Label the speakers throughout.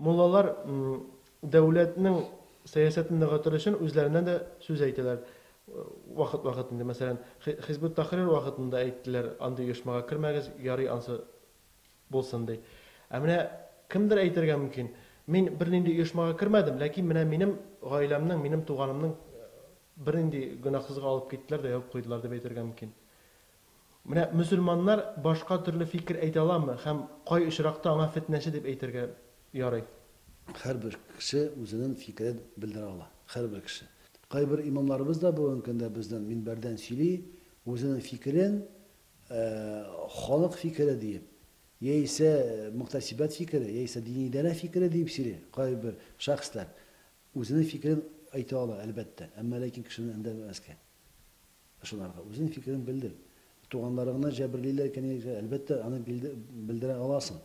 Speaker 1: Mullalar devletinin siyasetini götürüşün üzerinden de söz eytiler. Vakıtında mesela Hizbut Tahrir vakıtında eyttiler andı uyuşmaga kirmegiz yarı ansı bolsun diye. Ama kimdir eytirgen mümkün? Men bir nindi uyuşmaga kirmedim, lakin benim ailemning, benim tuğanımның bir nindi günahsızlık alıp gittiler de yapıp koydular deb eytirgen mümkün. Менә мөселманнар башка төрле фикер әйтә аламы һәм кай очракта аңа фитнәче дип әйтергә ярый.
Speaker 2: Һәрбер кеше үзенең фикерен белдерә ала. Һәрбер кеше. Кайбер имамларыбыз да бу көндә бездән минбәрдән сөйли, үзенең фикерен халык фикере дип, яисә мөхтәсибәт фикере, яисә дини идарә фикере дип сөйли. Кайбер шәхесләр үзенең фикерен әйтә ала, әлбәттә. Әмма ләкин кешенең эндәмәскә. Шуларга үзенең фикерен белдер. Туганларына җәберлиләр икән, әлбәттә аны белдерә аласың.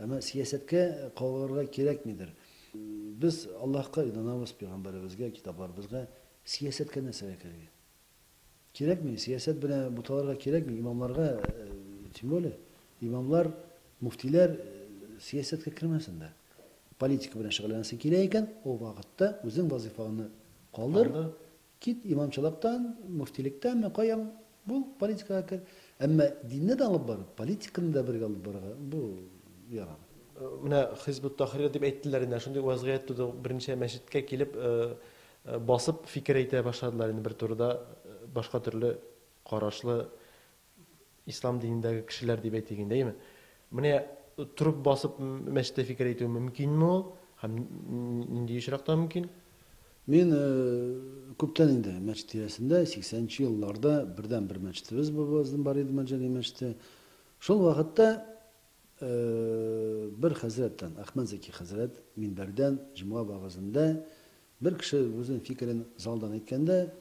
Speaker 2: Әмма сиясәткә калырга кирәкмидер. Без Аллаһка инанабыз, пәйгамбәребезгә, китапларыбызга, сиясәткә нәрсәгә кирәк? Кирәкми, сиясәт белән буталарга кирәкми, имамларга, тем более, имамлар, муфтилар сиясәткә кермәсендә. Политика белән шөгыльләнәсе кирәк икән, ул вакытта үзең вазифаңны калдыр, кит имамчылыктан, муфтиликтән, каян бул политикага кер. Әмма динне дә алып барып, политиканы да бергә алып барырга бу ярамый.
Speaker 1: Менә Хизбут Тахрир дип әйттеләр инде, шундый вазгыять туды, беренче мәчеткә килеп басып фикер әйтә башладылар инде бер турыда, башка төрле карашлы ислам динендәге кешеләр дип әйтик инде, әйме? Менә турып басып мәчеттә фикер әйтү мөмкинме ул? Һәм нинди очракта мөмкин?
Speaker 2: Мен күптән инде мәчет тирәсендә 80-нче елларда бердән бер мәчетебез безнең бар иде, Мәҗәли мәчете. Шул вакытта bir хәзрәттән, Әхмәд Зәки хәзрәт минбәрдән җомга вагызында bir кеше үзенең фикерен залдан әйткәндә,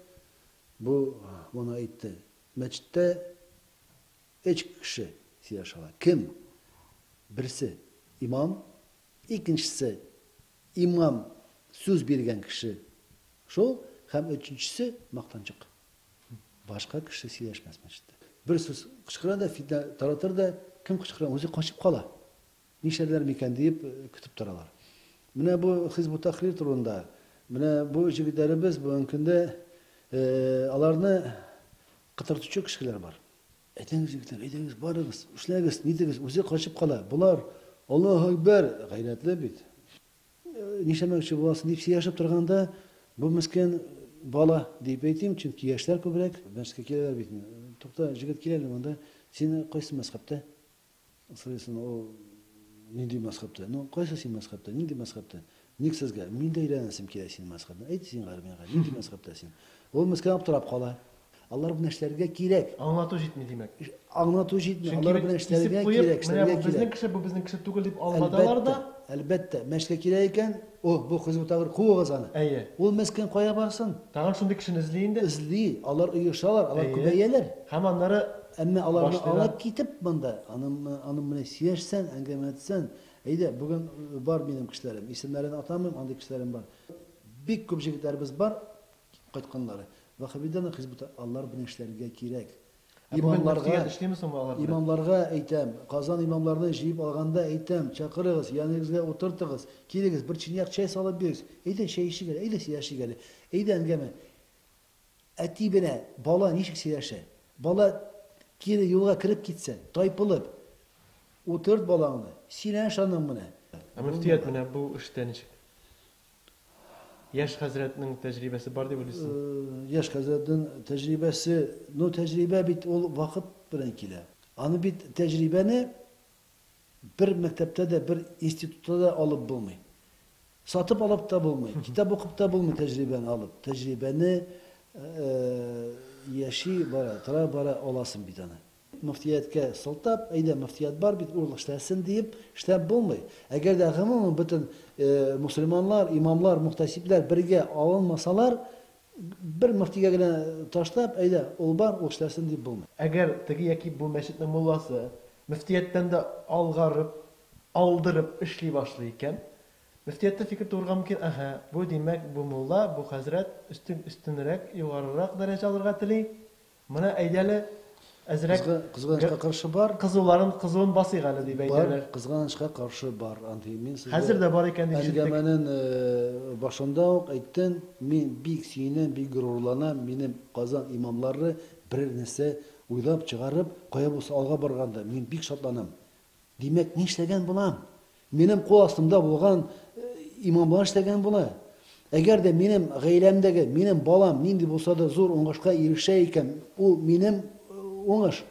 Speaker 2: бу моны әйтте. Мәчеттә өч кеше сөйләшә ала. Кем? Берсе имам, икенчесе имам сүз биргән кеше. Шул һәм өченчесе мактанчык. Башка кеше сөйләшмәс мәчеттә. Бер сүз кычкыра да, фитнә таратыр да, кем кычкыра, үзе качып кала. Нишәләр микән дип көтеп торалар. Менә бу Хизбут Тахрир турында, менә бу җегетләребез бу көндә аларны кытыртучы кешеләр бар. Әйтәгез җегетләр, әйдәгез, барыгыз, эшләгез, нидегез, үзе качып кала. Булар Аллаһу Акбар, гайрәтле бит. Нишәмәкче буласың дип сөйләшеп торганда, бу мискин бала дип әйтим, чөнки яшьләр күбрәк, мәскә киләләр бит. Тукта, җегет киләләр монда. Син кайсы мәзһәбтә? Сорыйсың, о, нинди мәзһәбтә? Ну, кайсы син мәзһәбтә? Нинди мәзһәбтә? Ник сезгә? Мин дә өйрәнәсем килә син мәзһәбтә. Әйт син гармиягә, нинди мәзһәбтә син? Ул мискин аптырап кала. Алар бу нәрсәләргә кирәк.
Speaker 1: Аңлату җитми димәк.
Speaker 2: Аңлату җитми, алар бу нәрсәләргә кирәк.
Speaker 1: Бу безнең кеше түгел дип аңлаталар да.
Speaker 2: Әлбәттә, мәшкә кирәк икән, бу Хизбут Тахрир куыгыз аны.
Speaker 1: Әйе.
Speaker 2: Ул мискин кая барсын?
Speaker 1: Тагын шундый кешене эзли инде.
Speaker 2: Эзли, алар оешалар, алар күбәяләр.
Speaker 1: Һәм аннары
Speaker 2: Әмма аларны алып китеп монда, аның менә сөйләшсән, әңгәмә итсән, әйдә, бүген бар минем кешеләрем, исемнәрен атамыйм, андый кешеләрем бар. Бик күп җегетләребез бар, кайтканнары. Вахабидан Хизбут алар белән эшләргә кирәк. Имамларга әйтәм, Казан имамларны җыеп алганда әйтәм, чакырыгыз, яныгызга утыртыгыз, килегез, бер чиньяк чәй салып бирегез. Әйдә чәй эчик, әйдә сөйләшик әле. Әйдә әңгәмә. Әти белән бала ничек сөйләшә? Бала кире юлга кирип китсә, тайпылып, утырт балаңны, сөйләш аның менә.
Speaker 1: Мөфтият менә бу эштә ничек? Яшь хәзрәтнең тәҗрибәсе бар дип уйлыйсың?
Speaker 2: Яшь хәзрәтнең тәҗрибәсе, тәҗрибә бит ул вакыт белән килә. Аны бит тәҗрибәне бер мәктәптә дә, бер институтта да алып булмый. Сатып алып та булмый, китап укып та булмый тәҗрибәне алып. Тәҗрибәне яши бара аласың бит аны. Муфтияткә сылтап, әйдә муфтият бар бит, ул эшләсен дип, эшләп булмый. Әгәр дә гомумән бөтен мусульманлар, имамлар, мухтасибләр бергә алынмасалар, бер муфтигә генә ташлап, әйдә, ул бар, ул эшләсен дип булмый.
Speaker 1: Әгәр теге яки бу мәчетнең мулласы муфтияттан да алгарып, алдырып эшли башлый икән, муфтиятта фикер турга мөмкин, бу димәк, бу мулла, бу хәзрәт өстенрәк, югарырак дәрәҗә алырга тели. Менә әйдәле әзрәк
Speaker 2: Кызганычка каршы бар.
Speaker 1: кызуын басыйк әле дип
Speaker 2: Бар,
Speaker 1: әйтәләр.
Speaker 2: кызганычка каршы бар. Антый мин сезгә
Speaker 1: Хәзер дә бар икән дип ишеттек.
Speaker 2: әңгәмәнең башында ук әйттем, мин бик сөенәм, бик горурланам. Минем Казан имамлары бер нәрсә уйлап чыгарып, кая булса алга барганда, мин бик шатланам. Димәк, ни эшләгән булам? Минем кул астымда булган имамлар эшләгән була. Әгәр дә минем гаиләмдәге, минем балам нинди булса да зур уңышка ирешә икән, ул минем уңыш.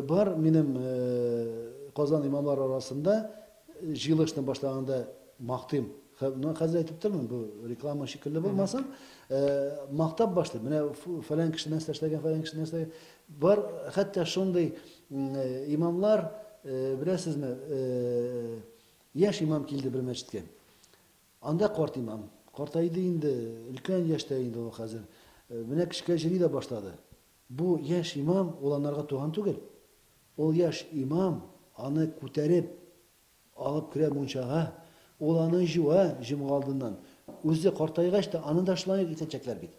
Speaker 2: Бар минем Казан имамлар арасында җыелышны башлаганда мактыйм. Хәзер әйтеп тормын, бу реклама шикелле булмасам, мактап башлыйм. Менә фәлән кеше нәрсә эшләгән, фәлән кеше нәрсә. Бар, хәтта шундый имамлар, беләсезме, яшь имам килде бер мәчеткә. Анда карт имам. Картайды инде, өлкән яшьтә инде ул хәзер. Менә кешегә җыри да башлады. Бу яшь имам уланарга туган түгел. Ул яшь имам аны күтәреп алып керә мунчага, ул аны җуа җомга алдыннан. Үзе картайгач та аны да шулай итәчәкләр бит.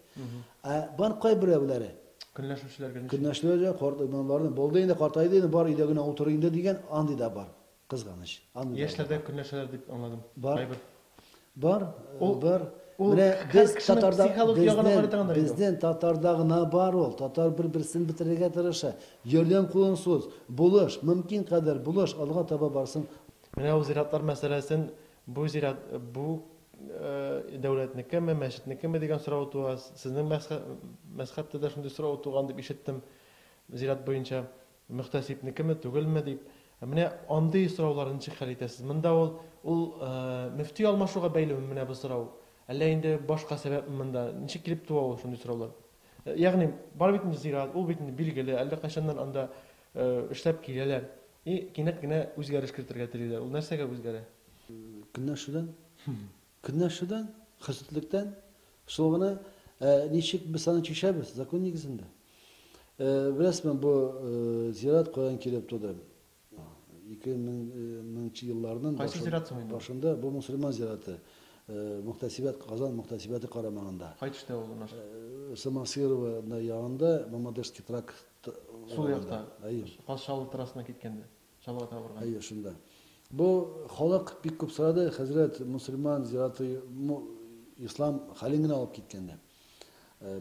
Speaker 2: Бар кай берәүләре көнләшүчеләргә карт имамларны булды инде, картайды инде, бар өйдә генә утырый инде дигән андый да бар. Кызганыч.
Speaker 1: Яшьләрдә көнләшәләр дип аңладым.
Speaker 2: Бар. Менә без татарда безнең татарда гына бар ул. Татар бер-берсен бетерергә тырыша. Ярдәм кулын суз. Булыш, мөмкин кадәр булыш алга таба барсын.
Speaker 1: Менә ул зиратлар мәсьәләсен бу дәүләтнекеме, мәчетнекеме дигән сорау туа. Сезнең мәсхәбтә дә шундый сорау туган дип ишеттем. Зират буенча мөхтәсибнекеме түгелме дип. Менә андый сорауларны ничек хәл итәсез? Монда ул мөфти алмашуга бәйлеме менә бу сорау? Әллә инде башка сәбәпме монда? Ничек килеп туа ул шундый сораулар? Ягъни бар бит инде зират, ул бит инде билгеле, әллә кайчаннан анда эшләп киләләр. Кинәт кенә үзгәреш кертергә телиләр. Ул нәрсәгә үзгәрә?
Speaker 2: Көнләшүдән, хәзрәтлектән, шул гына ничек без аны чишәбез закон нигезендә. Беләсезме, бу зират каян килеп туды? 2000 елларның башында бу мусульман зираты. Мөхтәсибәт, Казан мөхтәсибәте карамагында.
Speaker 1: Кайтышта ул наш.
Speaker 2: Самосвирова ягында, Мамадышский тракт.
Speaker 1: Сул якта. Патшалык трасына киткәндә. Шалга табырган.
Speaker 2: Әйе, шунда. Бу халык бик күп сорады, хәзрәт мусульман зираты ислам хәлен генә алып киткәндә.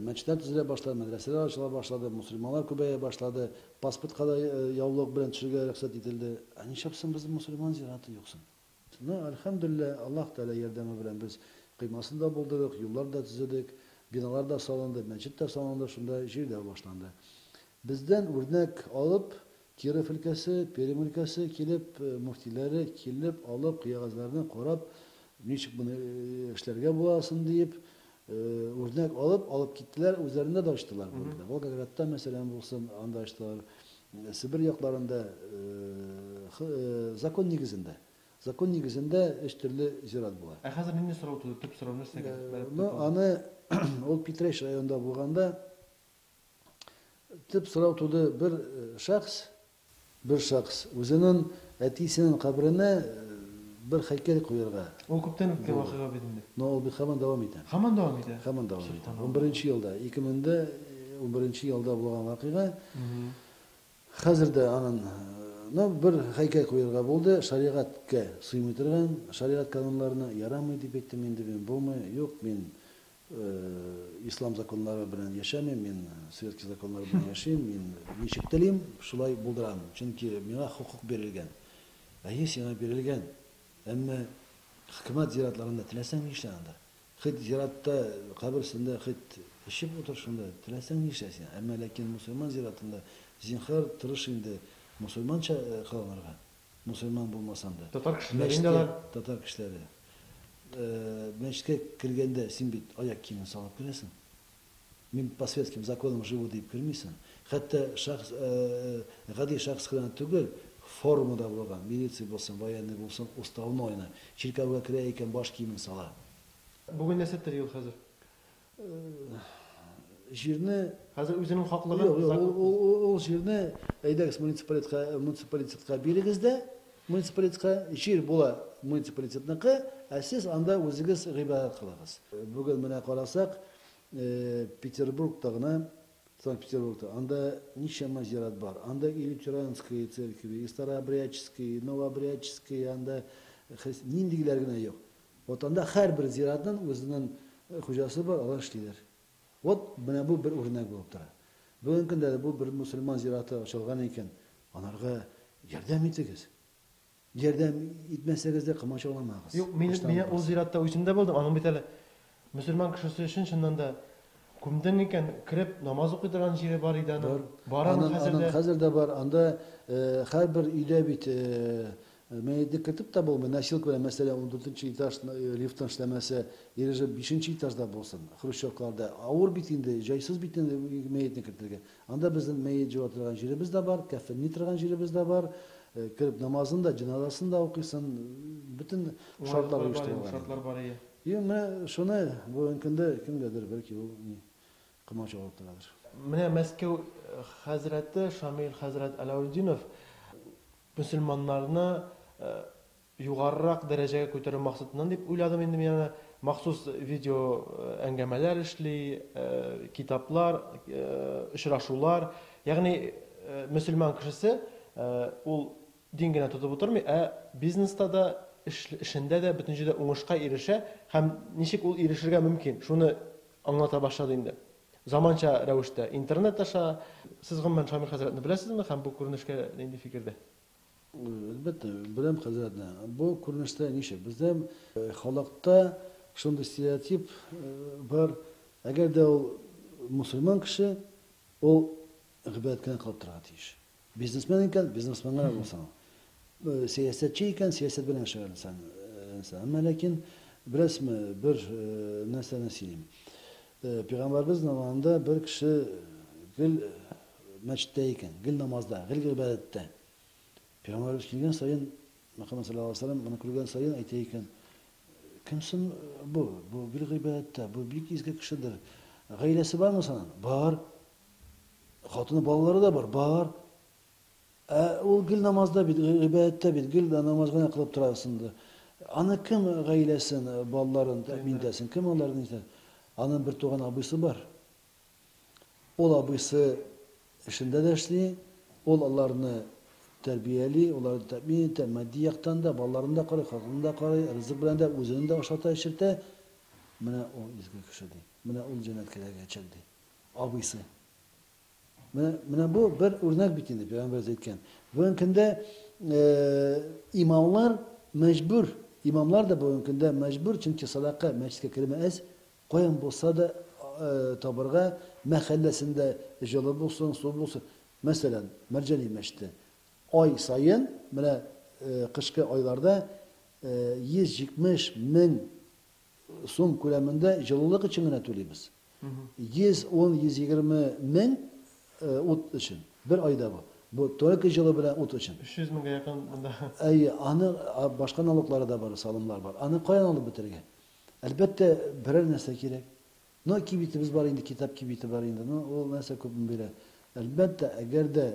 Speaker 2: Мәчетләр төзелә башлады, мәдрәсәләр ачыла башлады, мусульманнар күбәя башлады, паспортка да яулык белән төшәргә рөхсәт ителде. Ничәпсен безнең мусульман зираты юксын? Әлхәмдүлилләh, Аллаһ Тәала ярдәме белән без кыймасын да булдырдык, юллар да төзедек, биналар да салынды, мәчет тә салынды, шунда җирдә башланды. Бездән үрнәк алып, Киров өлкәсе, Пермь өлкәсе килеп, муфтиләре килеп, алып, кыягазларны карап, ничек буны эшләргә буласын дип, үрнәк алып киттеләр, үзләрендә дә ачтылар burada. Волгоградта мәсәлән булсын, анда ачтылар. Сибир якларында закон нигезендә. Закон нигезендә өч төрле зират була.
Speaker 1: Хәзер нинди сорау туды? Төп сорау нәрсәгә?
Speaker 2: Аны ул Питреш районында булганда төп сорау туды бер шәхс үзенең әтисенең кабренә бер һәйкәл куярга.
Speaker 1: Ул күптән үткән вакыйга бит инде.
Speaker 2: Ул бит һаман дәвам итә.
Speaker 1: Һаман дәвам итә.
Speaker 2: 11 елда, 2011 елда булган вакыйга. Хәзер дә аның бер һәйкәл куярга булды, шариғатка сыймый торган, шариғат канунларына ярамый дип әйттем инде мин, булмый. Юк, мин ислам законнары белән яшәмим, мин советский законнар белән яшәйм, мин ничек телим, шулай булдырам. Чөнки миңа хукук бирелгән. Сиңа бирелгән. Әмма хөкүмәт зиратларында теләсәң нишлә анда? Хит зиратта, каберсендә хит эчеп утыр шунда, теләсәң нишләсен. Әмма ләкин мусульман зиратында зинһар тырыш инде мусульманча кылынырга. Мусульман булмасам да. Татар кешеләре. Мәчеткә кергәндә син бит аяк киемен салып керәсең. Мин по светским законам живу дип кирмисең. Хәтта гади шәхс кына түгел, формада булган, милиция булсын, военный булсын, уставнойны, чиркәүгә керә икән баш киемен сала.
Speaker 1: Бүген нәрсәдер ел хәзер?
Speaker 2: Җирне
Speaker 1: хәзер үзенең хаклыгын
Speaker 2: ул җирне әйдәгез муниципалитетка бирегез дә, муниципалитетка җир була муниципалитетныкы, сез анда үзегез гыйбадәт кылыгыз. Бүген менә карасак, Петербургта гына Санкт-Петербургда. Анда ничема зират бар. Анда и лютеранская церкви, и старообрядческие, и новообрядческие, анда ниндигилер генә юк. Вот анда һәрбер зиратның үзенең хуҗасы бар, алар эшлиләр. Вот менә бу бер үрнәк булып тора. Бүгенге көндә бу бер мусульман зираты ачылган икән, анарга ярдәм итегез. Ярдәм итмәсәгез дә кымачауламагыз.
Speaker 1: Юк, мен ул зиратта үземдә булдым. Аның бит әле мөселман кешесе өчен чыннан да күмдән икән кирип намаз укый торган җире бар иде аның. Бараны
Speaker 2: Хәзер дә бар. Анда һәрбер өйдә бит мәйетне кертеп тә булмый. Носилка белән мәсәлән 14нче этаж лифтын эшләмәсә, иреже 5нче этажда булсын. Хрущевкаларда авыр бит инде, җайсыз бит инде мәйетне кертергә. Анда безнең мәйет җыва торган җиребез дә бар, кәфенни торган җиребез дә бар. Кирип намазын да, җинадасын да укыйсын. Bütün şartlar оештырылган.
Speaker 1: Шартлар бар иде.
Speaker 2: Менә шуны бүгенге көндә кемгәдер бәлки ул кымач алып торадыр.
Speaker 1: Менә Мәскәү хәзрәте Шамил хәзрәт Алаудинов мөселманнарны югарырак дәрәҗәгә күтәрү максатыннан дип уйладым инде мен махсус видео әңгәмәләр эшли, китаплар, очрашулар. Ягъни мөселман кешесе ул дин генә тотып утырмый, бизнеста да, эшендә дә бөтенчедә уңышка ирешә һәм ничек ул ирешергә мөмкин, шуны аңлата башлады инде. Заманча рәвештә интернет аша сез гомумән Шамил хәзрәтне беләсезме һәм бу күренешкә нинди фикердә?
Speaker 2: Әлбәттә, беләм хәзрәтне. Бу күренештә ничек? Бездә халыкта шундый стереотип бар. Әгәр дә ул мусульман кеше, ул гыйбадәткә калып торырга тиеш. Бизнесмен икән, бизнесменга булсын. Сәясәтче икән, сәясәт белән шөгыльләнсен. Әмма ләкин беләсезме, бер нәрсәне сөйлим. Пәйгамбәрбез заманында бер кеше гел мәчеттә икән, гел намазда, гел гыйбадәттә. Пәйгамбәрбез килгән саен, Мөхәммәд саллаллаһу алейһи ва саллям, моны күргән саен әйтә икән: "Кемсең бу? Бу бик гыйбадәттә, бу бик изге кешедер. Гаиләсе бармы санан?" Бар. Хатыны, балалары да бар. Бар. Ул гел намазда бит, гыйбадәттә бит, гел намаз гына кылып торасынды. Аны кем гаиләсен, балаларын тәэмин итәсен? Кем аларны итә? Аның бер туган абыйсы бар. Ул абыйсы эшендә дә эшли, ул аларны тәрбияли, уларны тәэмин итә, матди яктан да, балаларын да карый, хатынын да карый, ризык белән дә үзен дә ашата, эчертә. Менә ул изге кеше ди. Менә ул җәннәткә кирәчәк ди. Абыйсы. Менә бу бер үрнәк бит инде, Пәйгамбәр әйткән. Бүгенге көндә имамлар мәҗбүр, имамлар да бүгенге көндә мәҗбүр, чөнки садака мәчеткә кермәс, каян булса да табырга, мәхәлләсендә җылы булсын, су булсын. Мәсәлән, Мәрҗани мәчете ай сайын, менә кышкы айларда 170 мең сум күләмендә җылылык өчен генә түлибез. 110-120 мең ут өчен. Бер айда бу. Бу только җылы белән ут өчен.
Speaker 1: 300 меңгә якын монда.
Speaker 2: Аны башка налоглары да бар, салымлар бар. Аны каян алып бетергә? Әлбәттә, берәр нәрсә кирәк. Но кибитебез бар инде, китап кибите бар инде. Но ул нәрсә күпме бирә. Әлбәттә, әгәр дә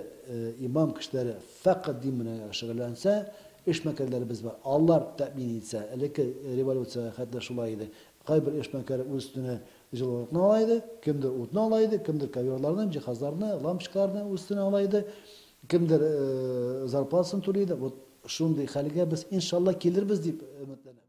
Speaker 2: имам кешеләре фақат дин белән шөгыльләнсә, эшмәкәрләребез бар. Алар тәэмин итсә, элекке революция хәтта шулай иде. Кайбер эшмәкәр үз үстенә җылылыкны ала иде, кемдер утны ала иде, кемдер коверларны, җиһазларны, лампочкаларны үстенә ала иде, кемдер зарплатасын түләйде. Вот шундый хәлгә без иншалла килербез дип өметләнәм.